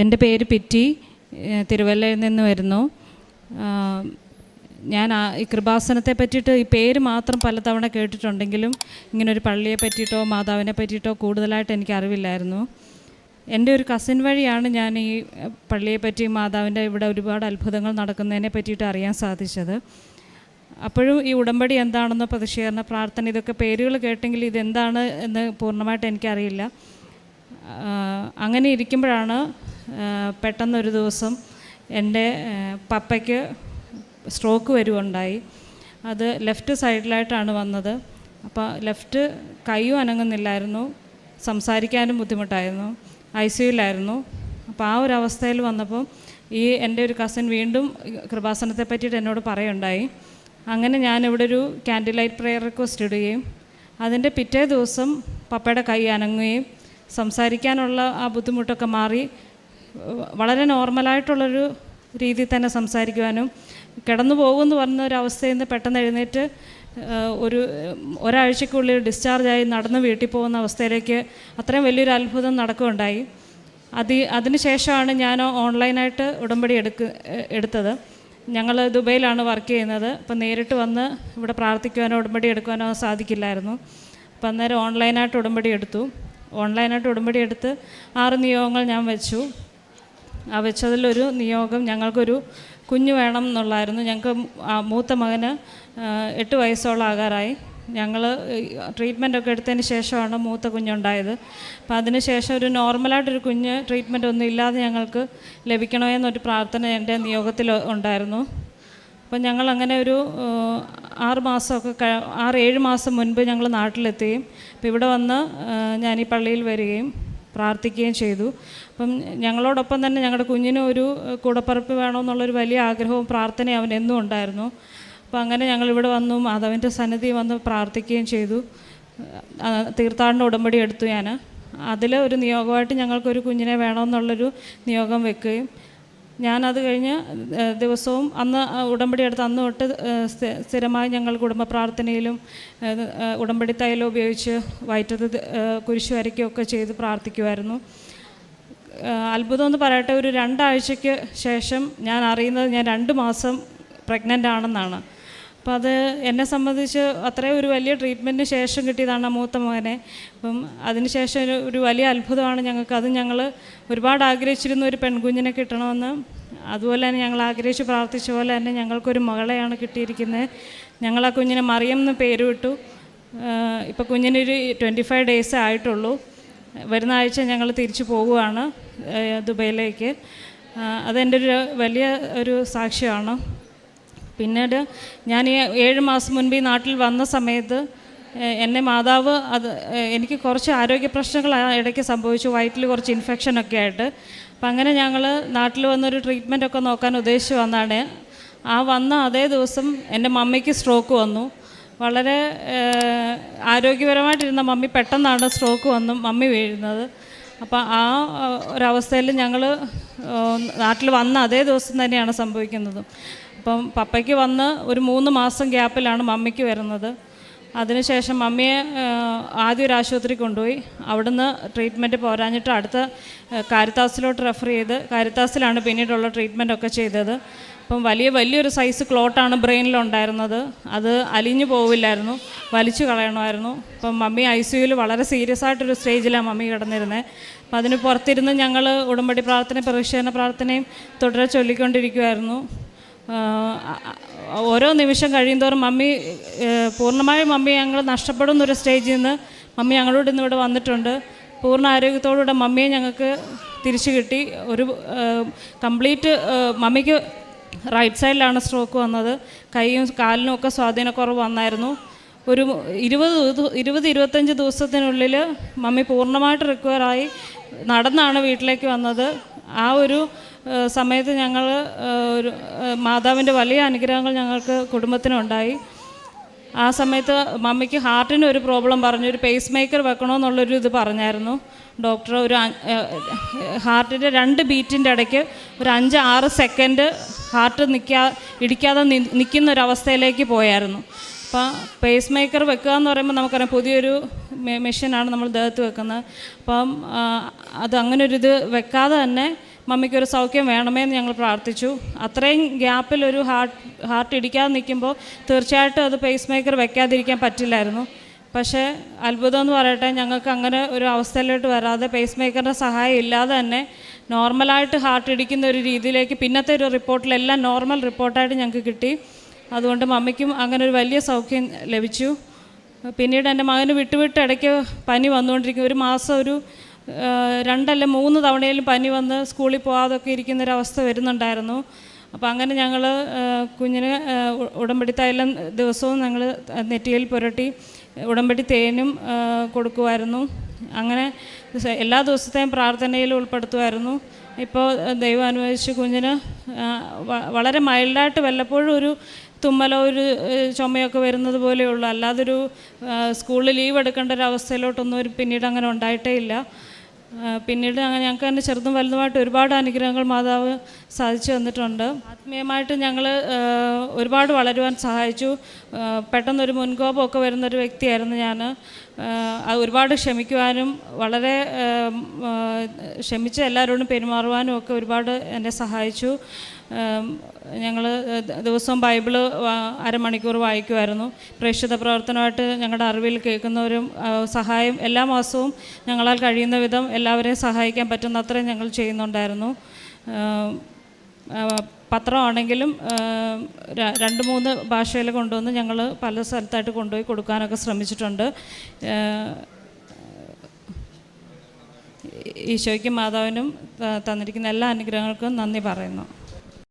എൻ്റെ പേര് പിറ്റി, തിരുവല്ലയിൽ നിന്ന് വരുന്നു. ഞാൻ ഈ കൃപാസനത്തെ പറ്റിയിട്ട് ഈ പേര് മാത്രം പലതവണ കേട്ടിട്ടുണ്ടെങ്കിലും ഇങ്ങനൊരു പള്ളിയെ പറ്റിയിട്ടോ മാതാവിനെ പറ്റിയിട്ടോ കൂടുതലായിട്ട് എനിക്ക് അറിവില്ലായിരുന്നു. എൻ്റെ ഒരു കസിൻ വഴിയാണ് ഞാൻ ഈ പള്ളിയെപ്പറ്റി മാതാവിൻ്റെ ഇവിടെ ഒരുപാട് അത്ഭുതങ്ങൾ നടക്കുന്നതിനെ പറ്റിയിട്ട് അറിയാൻ സാധിച്ചത്. അപ്പോഴും ഈ ഉടമ്പടി എന്താണെന്നോ പ്രതിഷേധന പ്രാർത്ഥന ഇതൊക്കെ പേരുകൾ കേട്ടെങ്കിൽ ഇതെന്താണ് എന്ന് പൂർണ്ണമായിട്ട് എനിക്കറിയില്ല. അങ്ങനെ ഇരിക്കുമ്പോഴാണ് പെട്ടെന്നൊരു ദിവസം എൻ്റെ പപ്പയ്ക്ക് സ്ട്രോക്ക് വരുകയുണ്ടായി. അത് ലെഫ്റ്റ് സൈഡിലായിട്ടാണ് വന്നത്. അപ്പോൾ ലെഫ്റ്റ് കൈയും അനങ്ങുന്നില്ലായിരുന്നു, സംസാരിക്കാനും ബുദ്ധിമുട്ടായിരുന്നു, ICUലായിരുന്നു. അപ്പോൾ ആ ഒരു അവസ്ഥയിൽ വന്നപ്പോൾ എൻ്റെ ഒരു കസിൻ വീണ്ടും കൃപാസനത്തെ പറ്റിയിട്ട് എന്നോട് പറയുണ്ടായി. അങ്ങനെ ഞാനിവിടെ ഒരു ക്യാൻഡിൽ ലൈറ്റ് പ്രെയർ റിക്വസ്റ്റ് ഇടുകയും അതിൻ്റെ പിറ്റേ ദിവസം പപ്പയുടെ കൈ അനങ്ങുകയും സംസാരിക്കാനുള്ള ആ ബുദ്ധിമുട്ടൊക്കെ മാറി വളരെ നോർമലായിട്ടുള്ളൊരു രീതിയിൽ തന്നെ സംസാരിക്കുവാനും കിടന്നു പോകുമെന്ന് പറഞ്ഞ ഒരവസ്ഥയിൽ നിന്ന് പെട്ടെന്ന് എഴുന്നേറ്റ് ഒരാഴ്ചക്കുള്ളിൽ ഡിസ്ചാർജായി നടന്ന് വീട്ടിൽ പോകുന്ന അവസ്ഥയിലേക്ക് അത്രയും വലിയൊരു അത്ഭുതം നടക്കുകയുണ്ടായി. അതിന് ശേഷമാണ് ഞാൻ ഓൺലൈനായിട്ട് ഉടമ്പടി എടുത്തത്. ഞങ്ങൾ ദുബൈയിലാണ് വർക്ക് ചെയ്യുന്നത്. അപ്പം നേരിട്ട് വന്ന് ഇവിടെ പ്രാർത്ഥിക്കുവാനോ ഉടമ്പടി എടുക്കുവാനോ സാധിക്കില്ലായിരുന്നു. അപ്പം അന്നേരം ഓൺലൈനായിട്ട് ഉടമ്പടി എടുത്തു. ഓൺലൈനായിട്ട് ഉടമ്പടി എടുത്ത് 6 നിയോഗങ്ങൾ ഞാൻ വെച്ചു. ആ വെച്ചതിലൊരു നിയോഗം ഞങ്ങൾക്കൊരു കുഞ്ഞ് വേണം എന്നുള്ളായിരുന്നു. ഞങ്ങൾക്ക് മൂത്ത മകന് 8 വയസ്സോളം ആകാറായി. ഞങ്ങൾ ട്രീറ്റ്മെൻറ്റൊക്കെ എടുത്തതിന് ശേഷമാണ് മൂത്ത കുഞ്ഞുണ്ടായത്. അപ്പോൾ അതിന് ശേഷം ഒരു നോർമലായിട്ടൊരു കുഞ്ഞ് ട്രീറ്റ്മെൻ്റ് ഒന്നും ഇല്ലാതെ ഞങ്ങൾക്ക് ലഭിക്കണമെന്നൊരു പ്രാർത്ഥന എൻ്റെ നിയോഗത്തിൽ ഉണ്ടായിരുന്നു. അപ്പം ഞങ്ങളങ്ങനെ ഒരു 6-7 മാസം മുൻപ് ഞങ്ങൾ നാട്ടിലെത്തുകയും അപ്പോൾ ഇവിടെ വന്ന് ഞാൻ ഈ പള്ളിയിൽ വരികയും പ്രാർത്ഥിക്കുകയും ചെയ്തു. അപ്പം ഞങ്ങളോടൊപ്പം തന്നെ ഞങ്ങളുടെ കുഞ്ഞിനും ഒരു കൂടപ്പറപ്പ് വേണമെന്നുള്ളൊരു വലിയ ആഗ്രഹവും പ്രാർത്ഥനയും അവൻ എന്നും ഉണ്ടായിരുന്നു. അപ്പോൾ അങ്ങനെ ഞങ്ങളിവിടെ വന്നു മാതാവിൻ്റെ സന്നിധി വന്ന് പ്രാർത്ഥിക്കുകയും ചെയ്തു. തീർത്ഥാടന ഉടമ്പടി എടുത്തു ഞാൻ. അതിൽ ഒരു നിയോഗമായിട്ട് ഞങ്ങൾക്കൊരു കുഞ്ഞിനെ വേണമെന്നുള്ളൊരു നിയോഗം വെക്കുകയും ഞാനത് കഴിഞ്ഞ് ദിവസവും അന്ന് ഉടമ്പടി എടുത്ത് അന്ന് തൊട്ട് സ്ഥിരമായി ഞങ്ങൾ കുടുംബ പ്രാർത്ഥനയിലും ഉടമ്പടി തൈലം ഉപയോഗിച്ച് വയറ്റത്ത് കുരിശ് വരയ്ക്കുകയൊക്കെ ചെയ്ത് പ്രാർത്ഥിക്കുമായിരുന്നു. അത്ഭുതം എന്ന് പറയട്ടെ, ഒരു 2 ആഴ്ചയ്ക്ക് ശേഷം ഞാൻ അറിയുന്നത് ഞാൻ 2 മാസം പ്രഗ്നൻ്റ് ആണെന്നാണ്. അപ്പോൾ അത് എന്നെ സംബന്ധിച്ച് അത്രയും ഒരു വലിയ ട്രീറ്റ്മെൻറ്റിന് ശേഷം കിട്ടിയതാണ് മൂത്ത മകനെ. അപ്പം അതിന് ശേഷം ഒരു വലിയ അത്ഭുതമാണ് ഞങ്ങൾക്ക്. അത് ഞങ്ങൾ ഒരുപാട് ആഗ്രഹിച്ചിരുന്ന ഒരു പെൺകുഞ്ഞിനെ കിട്ടണമെന്ന്. അതുപോലെ തന്നെ ഞങ്ങൾ ആഗ്രഹിച്ച് പ്രാർത്ഥിച്ച പോലെ തന്നെ ഞങ്ങൾക്കൊരു മകളെയാണ് കിട്ടിയിരിക്കുന്നത്. ഞങ്ങൾ ആ കുഞ്ഞിനെ മറിയം എന്ന് പേര് വിട്ടു. ഇപ്പോൾ കുഞ്ഞിനൊരു 25 ഡേയ്സേ ആയിട്ടുള്ളൂ. വരുന്ന ആഴ്ച ഞങ്ങൾ തിരിച്ചു പോകുകയാണ് ദുബൈയിലേക്ക്. അതെൻ്റെ ഒരു വലിയ ഒരു സാക്ഷ്യമാണ്. പിന്നീട് ഞാൻ ഈ 7 മാസം മുൻപ് ഈ നാട്ടിൽ വന്ന സമയത്ത് എന്നെ മാതാവ് എനിക്ക് കുറച്ച് ആരോഗ്യ പ്രശ്നങ്ങൾ ഇടയ്ക്ക് സംഭവിച്ചു. വയറ്റിൽ കുറച്ച് ഇൻഫെക്ഷനൊക്കെ ആയിട്ട്. അപ്പം അങ്ങനെ ഞങ്ങൾ നാട്ടിൽ വന്നൊരു ട്രീറ്റ്മെൻറ്റൊക്കെ നോക്കാൻ ഉദ്ദേശിച്ച് വന്നതാണ്. ആ വന്ന അതേ ദിവസം എൻ്റെ മമ്മിക്ക് സ്ട്രോക്ക് വന്നു. വളരെ ആരോഗ്യപരമായിട്ടിരുന്ന മമ്മി പെട്ടെന്നാണ് സ്ട്രോക്ക് വന്നു മമ്മി വീഴുന്നത്. അപ്പോൾ ആ ഒരവസ്ഥയിൽ ഞങ്ങൾ നാട്ടിൽ വന്ന അതേ ദിവസം തന്നെയാണ് സംഭവിക്കുന്നത്. അപ്പം പപ്പയ്ക്ക് വന്ന് ഒരു 3 മാസം ഗ്യാപ്പിലാണ് മമ്മിക്ക് വരുന്നത്. അതിനുശേഷം മമ്മിയെ ആദ്യം ഒരു ആശുപത്രി കൊണ്ടുപോയി. അവിടുന്ന് ട്രീറ്റ്മെൻറ്റ് പോരാഞ്ഞിട്ട് അടുത്ത കാരിത്താസിലോട്ട് റെഫർ ചെയ്ത് കാരിത്താസിലാണ് പിന്നീടുള്ള ട്രീറ്റ്മെൻറ്റൊക്കെ ചെയ്തത്. അപ്പം വലിയൊരു സൈസ് ക്ലോട്ടാണ് ബ്രെയിനിലുണ്ടായിരുന്നത്. അത് അലിഞ്ഞു പോവില്ലായിരുന്നു, വലിച്ചു കളയണമായിരുന്നു. അപ്പം മമ്മി ICUയിൽ വളരെ സീരിയസ് ആയിട്ടൊരു സ്റ്റേജിലാണ് മമ്മി കിടന്നിരുന്നത്. അപ്പം അതിന് പുറത്തിരുന്ന് ഞങ്ങൾ ഉടമ്പടി പ്രാർത്ഥന പ്രദക്ഷിണ പ്രാർത്ഥനയും തുടരെ ചൊല്ലിക്കൊണ്ടിരിക്കുമായിരുന്നു. ഓരോ നിമിഷം കഴിയുന്തോറും പൂർണ്ണമായും മമ്മി ഞങ്ങൾ നഷ്ടപ്പെടുന്നൊരു സ്റ്റേജിൽ നിന്ന് മമ്മി ഞങ്ങളോട് ഇന്ന് ഇവിടെ വന്നിട്ടുണ്ട്. പൂർണ്ണ ആരോഗ്യത്തോടുകൂടെ മമ്മിയെ ഞങ്ങൾക്ക് തിരിച്ചു കിട്ടി. ഒരു കംപ്ലീറ്റ് മമ്മിക്ക് റൈറ്റ് സൈഡിലാണ് സ്ട്രോക്ക് വന്നത്. കൈയും കാലിനും ഒക്കെ സ്വാധീനക്കുറവ് വന്നായിരുന്നു. ഒരു 20-25 ദിവസത്തിനുള്ളിൽ മമ്മി പൂർണ്ണമായിട്ട് റിക്കവറായി നടന്നാണ് വീട്ടിലേക്ക് വന്നത്. ആ ഒരു സമയത്ത് ഞങ്ങൾ മാതാവിൻ്റെ വലിയ അനുഗ്രഹങ്ങൾ ഞങ്ങൾക്ക് കുടുംബത്തിനുണ്ടായി. ആ സമയത്ത് മമ്മിക്ക് ഹാർട്ടിന് ഒരു പ്രോബ്ലം പറഞ്ഞു. ഒരു പേസ് മേക്കർ വെക്കണമെന്നുള്ളൊരു ഇത് പറഞ്ഞായിരുന്നു ഡോക്ടർ. ഹാർട്ടിൻ്റെ 2 ബീറ്റിൻ്റെ ഇടയ്ക്ക് ഒരു 5-6 സെക്കൻഡ് ഹാർട്ട് ഇടിക്കാതെ നിൽക്കുന്നൊരവസ്ഥയിലേക്ക് പോയായിരുന്നു. അപ്പോൾ പേസ് മേക്കർ വെക്കുക എന്ന് പറയുമ്പോൾ നമുക്കറിയാം പുതിയൊരു മെഷീനാണ് നമ്മൾ ദേഹത്ത് വെക്കുന്നത്. അപ്പം അത് അങ്ങനൊരിത് വെക്കാതെ തന്നെ മമ്മിക്കൊരു സൗഖ്യം വേണമെന്ന് ഞങ്ങൾ പ്രാർത്ഥിച്ചു. അത്രയും ഗ്യാപ്പിൽ ഒരു ഹാർട്ട് ഇടിക്കാതെ നിൽക്കുമ്പോൾ തീർച്ചയായിട്ടും അത് പേസ് മേക്കർ വെക്കാതിരിക്കാൻ പറ്റില്ലായിരുന്നു. പക്ഷേ അത്ഭുതം എന്ന് പറയട്ടെ, ഞങ്ങൾക്ക് അങ്ങനെ ഒരു അവസ്ഥയിലോട്ട് വരാതെ പേസ് മേക്കറിൻ്റെ സഹായം ഇല്ലാതെ തന്നെ നോർമലായിട്ട് ഹാർട്ട് ഇടിക്കുന്ന ഒരു രീതിയിലേക്ക് പിന്നത്തെ ഒരു റിപ്പോർട്ടിലെല്ലാം നോർമൽ റിപ്പോർട്ടായിട്ട് ഞങ്ങൾക്ക് കിട്ടി. അതുകൊണ്ട് മമ്മിക്കും അങ്ങനെ ഒരു വലിയ സൗഖ്യം ലഭിച്ചു. പിന്നീട് എൻ്റെ മകന് വിട്ട് ഇടയ്ക്ക് പനി വന്നുകൊണ്ടിരിക്കും. ഒരു മാസം ഒരു 2 അല്ല 3 തവണയിലും പനി വന്ന് സ്കൂളിൽ പോകാതൊക്കെ ഇരിക്കുന്നൊരവസ്ഥ വരുന്നുണ്ടായിരുന്നു. അപ്പോൾ അങ്ങനെ ഞങ്ങൾ കുഞ്ഞിന് ഉടമ്പടി തൈലം ദിവസവും ഞങ്ങൾ നെറ്റിയിൽ പുരട്ടി ഉടമ്പടി തേനും കൊടുക്കുമായിരുന്നു. അങ്ങനെ എല്ലാ ദിവസത്തെയും പ്രാർത്ഥനയിൽ ഉൾപ്പെടുത്തുമായിരുന്നു. ഇപ്പോൾ ദൈവം അനുവദിച്ച് കുഞ്ഞിന് വളരെ മൈൽഡായിട്ട് വല്ലപ്പോഴും ഒരു തുമ്മലോ ഒരു ചുമയൊക്കെ വരുന്നത് പോലെയുള്ളൂ. അല്ലാതൊരു സ്കൂളിൽ ലീവ് എടുക്കേണ്ട ഒരു അവസ്ഥയിലോട്ടൊന്നും പിന്നീട് അങ്ങനെ ഉണ്ടായിട്ടേ ഇല്ല. പിന്നീട് ഞങ്ങൾക്ക് തന്നെ ചെറുതും വലുതുമായിട്ട് ഒരുപാട് അനുഗ്രഹങ്ങൾ മാതാവ് സാധിച്ചു തന്നിട്ടുണ്ട്. ആത്മീയമായിട്ട് ഞങ്ങൾ ഒരുപാട് വളരുവാൻ സഹായിച്ചു. പെട്ടെന്നൊരു മുൻകോപമൊക്കെ വരുന്നൊരു വ്യക്തിയായിരുന്നു ഞാൻ. ഒരുപാട് ക്ഷമിക്കുവാനും വളരെ ക്ഷമിച്ച് എല്ലാവരോടും പെരുമാറുവാനും ഒക്കെ ഒരുപാട് എന്നെ സഹായിച്ചു. ഞങ്ങൾ ദിവസവും ബൈബിള് അരമണിക്കൂർ വായിക്കുമായിരുന്നു. പ്രേക്ഷിത പ്രവർത്തനമായിട്ട് ഞങ്ങളുടെ അറിവിൽ കേൾക്കുന്നവരും സഹായം എല്ലാ മാസവും ഞങ്ങളാൽ കഴിയുന്ന വിധം എല്ലാവരെയും സഹായിക്കാൻ പറ്റുന്ന അത്രയും ഞങ്ങൾ ചെയ്യുന്നുണ്ടായിരുന്നു. പത്രമാണെങ്കിലും 2-3 ഭാഷയിൽ കൊണ്ടുവന്ന് ഞങ്ങൾ പല സ്ഥലത്തായിട്ട് കൊണ്ടുപോയി കൊടുക്കാനൊക്കെ ശ്രമിച്ചിട്ടുണ്ട്. ഈശോയ്ക്കും മാതാവിനും തന്നിരിക്കുന്ന എല്ലാ അനുഗ്രഹങ്ങൾക്കും നന്ദി പറയുന്നു.